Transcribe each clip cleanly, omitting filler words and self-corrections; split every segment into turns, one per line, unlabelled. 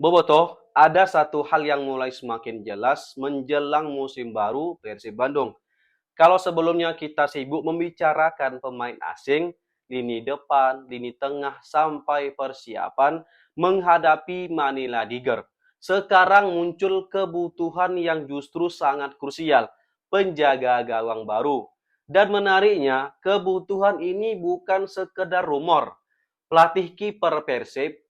Bobotoh, ada satu hal yang mulai semakin jelas menjelang musim baru Persib Bandung. Kalau sebelumnya kita sibuk membicarakan pemain asing, lini depan, lini tengah, sampai persiapan menghadapi Manila Tiger. Sekarang muncul kebutuhan yang justru sangat krusial, penjaga gawang baru. Dan menariknya, kebutuhan ini bukan sekedar rumor. Pelatih kiper Persib,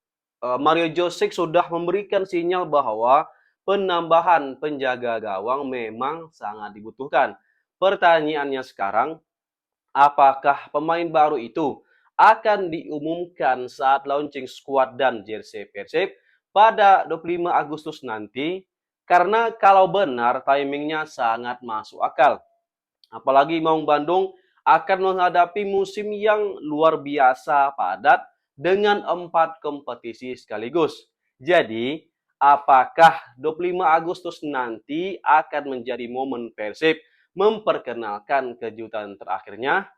Mario Josic sudah memberikan sinyal bahwa penambahan penjaga gawang memang sangat dibutuhkan. Pertanyaannya sekarang, apakah pemain baru itu akan diumumkan saat launching skuad dan jersey Persib pada 25 Agustus nanti? Karena kalau benar timingnya sangat masuk akal. Apalagi Maung Bandung akan menghadapi musim yang luar biasa padat dengan 4 kompetisi sekaligus. Jadi, apakah 25 Agustus nanti akan menjadi momen Persib memperkenalkan kejutan terakhirnya?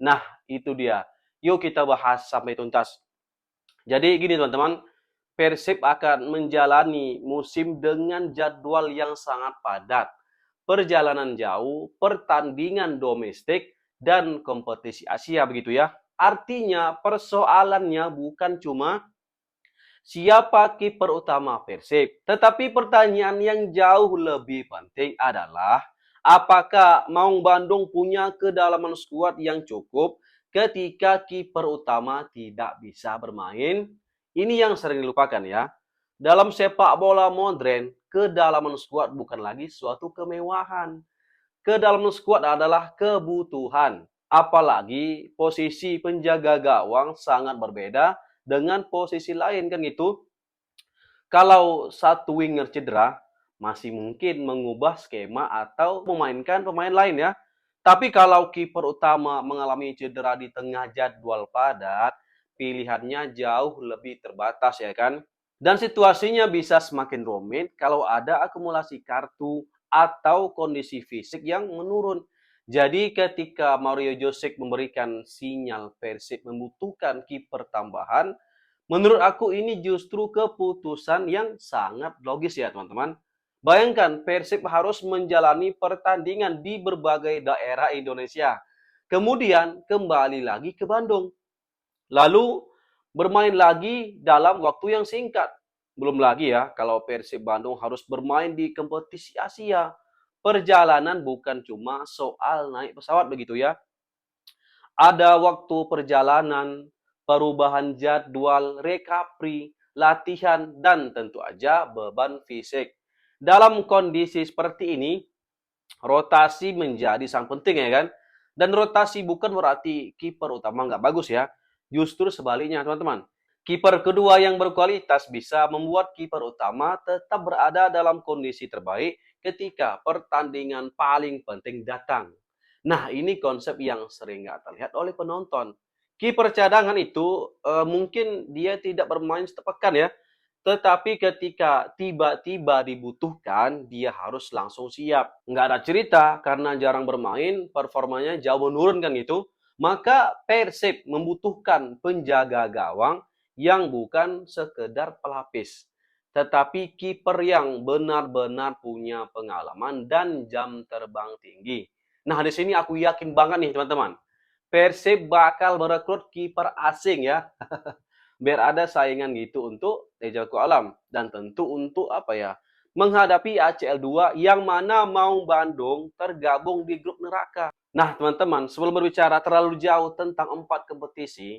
Nah, itu dia. Yuk kita bahas sampai tuntas. Jadi gini teman-teman, Persib akan menjalani musim dengan jadwal yang sangat padat. Perjalanan jauh, pertandingan domestik, dan kompetisi Asia begitu ya. Artinya persoalannya bukan cuma siapa kiper utama Persib, tetapi pertanyaan yang jauh lebih penting adalah apakah Maung Bandung punya kedalaman skuad yang cukup ketika kiper utama tidak bisa bermain? Ini yang sering dilupakan ya. Dalam sepak bola modern, kedalaman skuad bukan lagi suatu kemewahan. Kedalaman skuad adalah kebutuhan. Apalagi posisi penjaga gawang sangat berbeda dengan posisi lain kan gitu. Kalau satu winger cedera, masih mungkin mengubah skema atau memainkan pemain lain ya. Tapi kalau kiper utama mengalami cedera di tengah jadwal padat, pilihannya jauh lebih terbatas ya kan. Dan situasinya bisa semakin rumit kalau ada akumulasi kartu atau kondisi fisik yang menurun. Jadi ketika Mario Josic memberikan sinyal Persib membutuhkan kiper tambahan, menurut aku ini justru keputusan yang sangat logis ya teman-teman. Bayangkan Persib harus menjalani pertandingan di berbagai daerah Indonesia. Kemudian kembali lagi ke Bandung. Lalu bermain lagi dalam waktu yang singkat. Belum lagi ya kalau Persib Bandung harus bermain di kompetisi Asia. Perjalanan bukan cuma soal naik pesawat begitu ya. Ada waktu perjalanan, perubahan jadwal, recovery, latihan, dan tentu aja beban fisik. Dalam kondisi seperti ini, rotasi menjadi sangat penting ya kan. Dan rotasi bukan berarti kiper utama nggak bagus ya. Justru sebaliknya teman-teman. Kiper kedua yang berkualitas bisa membuat kiper utama tetap berada dalam kondisi terbaik ketika pertandingan paling penting datang. Nah, ini konsep yang sering nggak terlihat oleh penonton. Kiper cadangan itu mungkin dia tidak bermain setiap pekan ya, tetapi ketika tiba-tiba dibutuhkan, dia harus langsung siap. Nggak ada cerita karena jarang bermain, performanya jauh menurun kan gitu. Maka Persib membutuhkan penjaga gawang yang bukan sekedar pelapis, tetapi kiper yang benar-benar punya pengalaman dan jam terbang tinggi. Nah, di sini aku yakin banget nih teman-teman. Persib bakal merekrut kiper asing ya. Biar ada saingan gitu untuk Tejaku Alam. Dan tentu untuk apa ya? Menghadapi ACL 2 yang mana Maung Bandung tergabung di grup neraka. Nah, teman-teman, sebelum berbicara terlalu jauh tentang 4 kompetisi,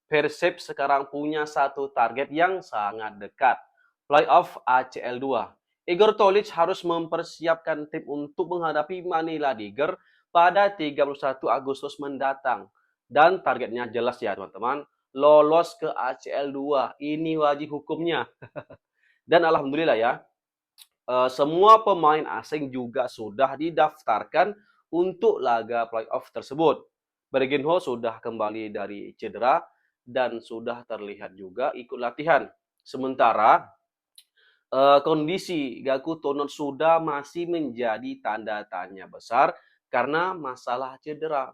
Persib sekarang punya satu target yang sangat dekat. Playoff ACL 2. Igor Tolic harus mempersiapkan tim untuk menghadapi Manila Tiger pada 31 Agustus mendatang. Dan targetnya jelas ya teman-teman, lolos ke ACL 2. Ini wajib hukumnya. Dan alhamdulillah ya, semua pemain asing juga sudah didaftarkan untuk laga playoff tersebut. Bergenho sudah kembali dari cedera dan sudah terlihat juga ikut latihan. Sementara kondisi Gaku Tonon sudah masih menjadi tanda tanya besar karena masalah cedera.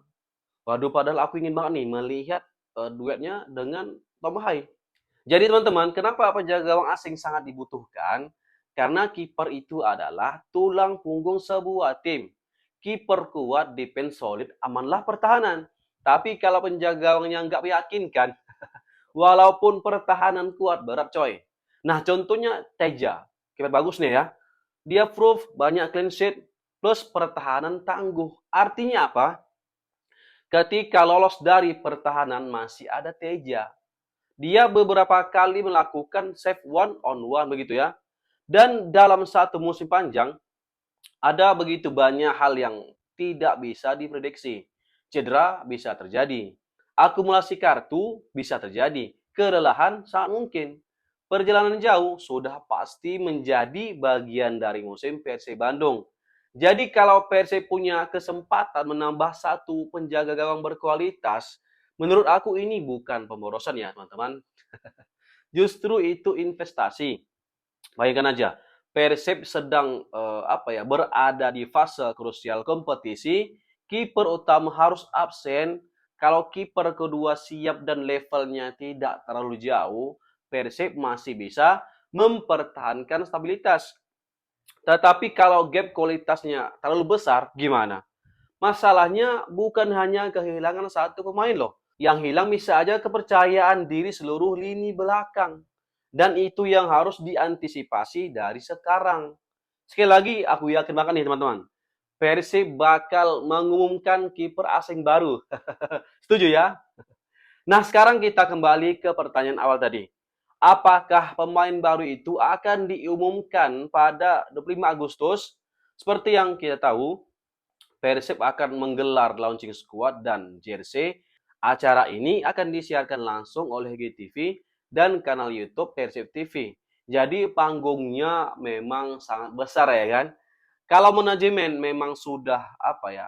Waduh, padahal aku ingin banget nih melihat duetnya dengan Tom Hai. Jadi teman-teman, kenapa penjaga gawang asing sangat dibutuhkan? Karena kiper itu adalah tulang punggung sebuah tim. Kiper kuat, defense solid, amanlah pertahanan. Tapi kalau penjaga gawangnya nggak meyakinkan, walaupun pertahanan kuat, berat coy. Nah contohnya Teja, kiper bagus nih ya. Dia proof banyak clean sheet, plus pertahanan tangguh. Artinya apa? Ketika lolos dari pertahanan masih ada Teja. Dia beberapa kali melakukan save one on one begitu ya. Dan dalam satu musim panjang, ada begitu banyak hal yang tidak bisa diprediksi. Cedera bisa terjadi. Akumulasi kartu bisa terjadi. Kelelahan sangat mungkin. Perjalanan jauh sudah pasti menjadi bagian dari musim Persib Bandung. Jadi kalau Persib punya kesempatan menambah satu penjaga gawang berkualitas, menurut aku ini bukan pemborosan ya teman-teman. Justru itu investasi. Bayangkan aja, Persib sedang berada di fase krusial kompetisi, kiper utama harus absen. Kalau kiper kedua siap dan levelnya tidak terlalu jauh, Persib masih bisa mempertahankan stabilitas. Tetapi kalau gap kualitasnya terlalu besar, gimana? Masalahnya bukan hanya kehilangan satu pemain loh. Yang hilang bisa aja kepercayaan diri seluruh lini belakang. Dan itu yang harus diantisipasi dari sekarang. Sekali lagi, aku yakin banget nih teman-teman. Persib bakal mengumumkan kiper asing baru. Setuju ya? Nah, sekarang kita kembali ke pertanyaan awal tadi. Apakah pemain baru itu akan diumumkan pada 25 Agustus? Seperti yang kita tahu, Persib akan menggelar launching squad dan jersey. Acara ini akan disiarkan langsung oleh GTV dan kanal YouTube Persib TV. Jadi panggungnya memang sangat besar ya kan. Kalau manajemen memang sudah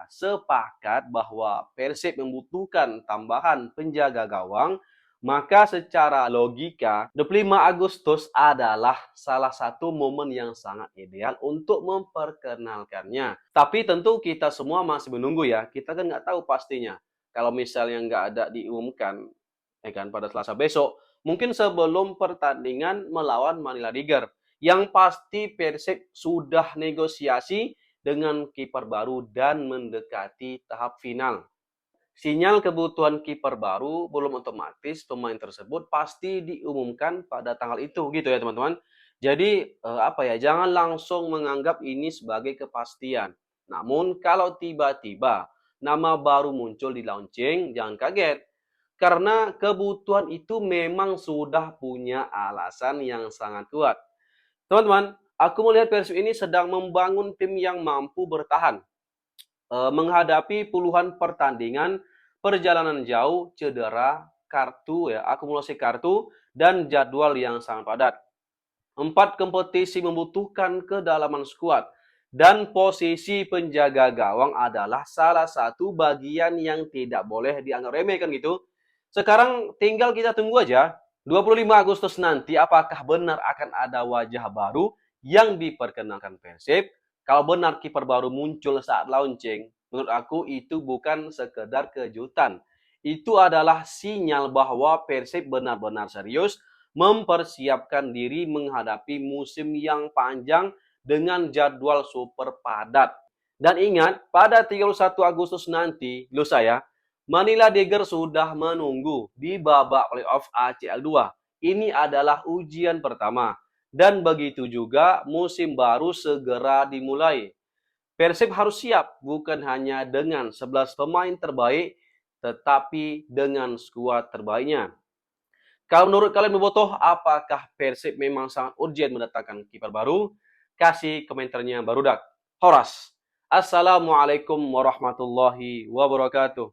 sepakat bahwa Persib membutuhkan tambahan penjaga gawang, maka secara logika 25 Agustus adalah salah satu momen yang sangat ideal untuk memperkenalkannya. Tapi tentu kita semua masih menunggu ya, kita kan nggak tahu pastinya. Kalau misalnya nggak ada diumumkan pada Selasa besok, mungkin sebelum pertandingan melawan Manila Tiger. Yang pasti Persib sudah negosiasi dengan kiper baru dan mendekati tahap final. Sinyal kebutuhan kiper baru belum otomatis pemain tersebut pasti diumumkan pada tanggal itu gitu ya teman-teman. Jadi jangan langsung menganggap ini sebagai kepastian. Namun kalau tiba-tiba nama baru muncul di launching, jangan kaget. Karena kebutuhan itu memang sudah punya alasan yang sangat kuat. Teman-teman, aku melihat Persib ini sedang membangun tim yang mampu bertahan menghadapi puluhan pertandingan, perjalanan jauh, cedera, kartu ya, akumulasi kartu dan jadwal yang sangat padat. 4 kompetisi membutuhkan kedalaman skuad dan posisi penjaga gawang adalah salah satu bagian yang tidak boleh dianggap remeh kan gitu. Sekarang tinggal kita tunggu aja 25 Agustus nanti apakah benar akan ada wajah baru yang diperkenalkan Persib. Kalau benar kiper baru muncul saat launching, menurut aku itu bukan sekedar kejutan. Itu adalah sinyal bahwa Persib benar-benar serius mempersiapkan diri menghadapi musim yang panjang dengan jadwal super padat. Dan ingat, pada 31 Agustus nanti, lusa ya, Manila Tiger sudah menunggu di babak playoff ACL 2. Ini adalah ujian pertama. Dan begitu juga musim baru segera dimulai. Persib harus siap bukan hanya dengan 11 pemain terbaik, tetapi dengan skuad terbaiknya. Kalau menurut kalian bobotoh, apakah Persib memang sangat urgent mendatangkan kiper baru? Kasih komentarnya barudak. Horas. Assalamualaikum warahmatullahi wabarakatuh.